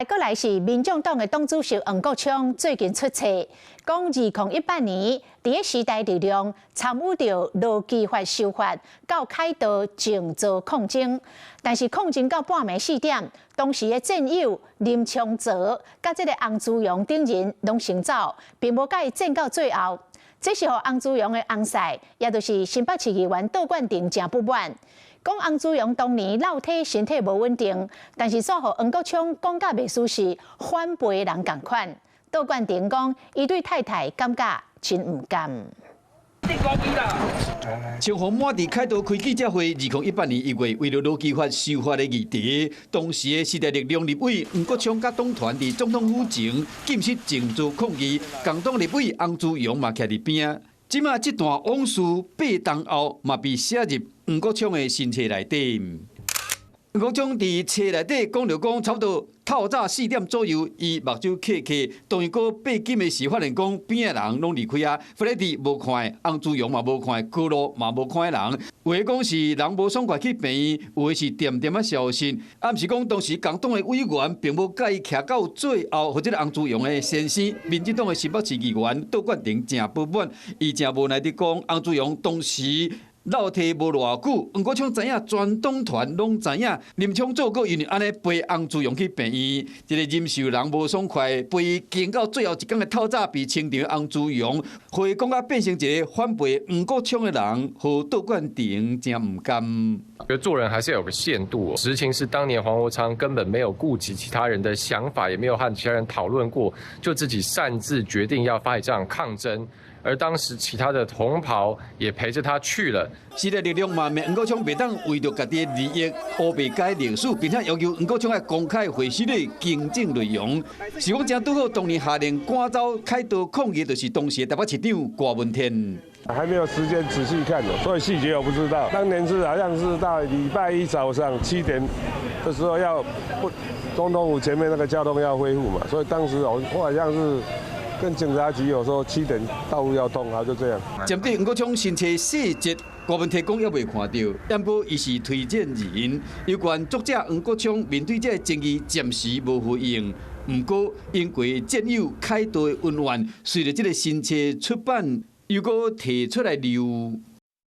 再來是民眾黨的黨主席黃國昌最近出冊，講2018年第一時代力量參與到勞基法修法，到凱道靜坐抗爭，但是抗爭到半暝4點，當時的戰友林昌澤甲這個洪志陽等人攏先走，並無甲伊戰到最後。這時候洪志陽的翁婿，也就是新北市議員杜冠廷真不滿。講洪志陽當年老體身體無穩定，但是煞互黃國昌講甲袂輸是反背人共款。杜冠廷講，伊對太太感覺真唔甘。青紅滿地凱道開記者會，2018年1月為了勞基法修法的議題，當時的時代力量立委黃國昌甲黨團佇總統府前禁室靜坐抗議，共黨立委洪志陽嘛徛佇邊。即馬這段往事8年後，嘛被寫入黃國昌的新冊內底。黃國昌佇冊內底講到講，差不多透早4點左右，伊目睭刻刻，當伊個背金的時，發現講邊的人攏離開啊，弗雷迪無看，洪志陽嘛無看，高路嘛無看的人，有的講是人無爽快去病院，有的是點點啊消息，啊，毋是講當時共黨的委員並無甲伊徛到最後，或者洪志陽的先生，民進黨的新北市議員杜冠廷真不滿，伊真無奈地講洪志陽當時。老體無偌久，黃國昌知影，全黨團攏知影，林昌佐閣因為安尼陪洪志陽去病院，一個忍受人無爽快，陪伊經到最後一天的透早被清場的洪志陽，互伊講啊變成一個反背黃國昌的人，和杜冠廷真唔甘。覺得做人還是要有個限度。實情是當年黃國昌根本沒有顧及其他人的想法，也沒有和其他人討論過，就自己擅自決定要發起這場抗爭。而當時其他的同袍也陪着他去了。時代力量嘛，罵黃國昌袂當為着家己的利益烏白改歷史，並且要求黃國昌要公開回釋的更正內容。是講正拄好當年下令趕走凱道抗議，就是當時的台北市長郭文天。還沒有時間仔細看，所以細節我不知道。當年是好像是到禮拜一早上7點的時候要總統府前面那個交通要恢復嘛，所以當時我好像是。跟警察局有說7點道路要通，然後就這樣。針對黃國昌新冊細節，郭文提講也未看到，但不伊是推薦人。有關作者黃國昌面對這個爭議，暫時無回應。不過，因為戰友凱道的恩怨，隨着這個新冊出版，又閣提出來留。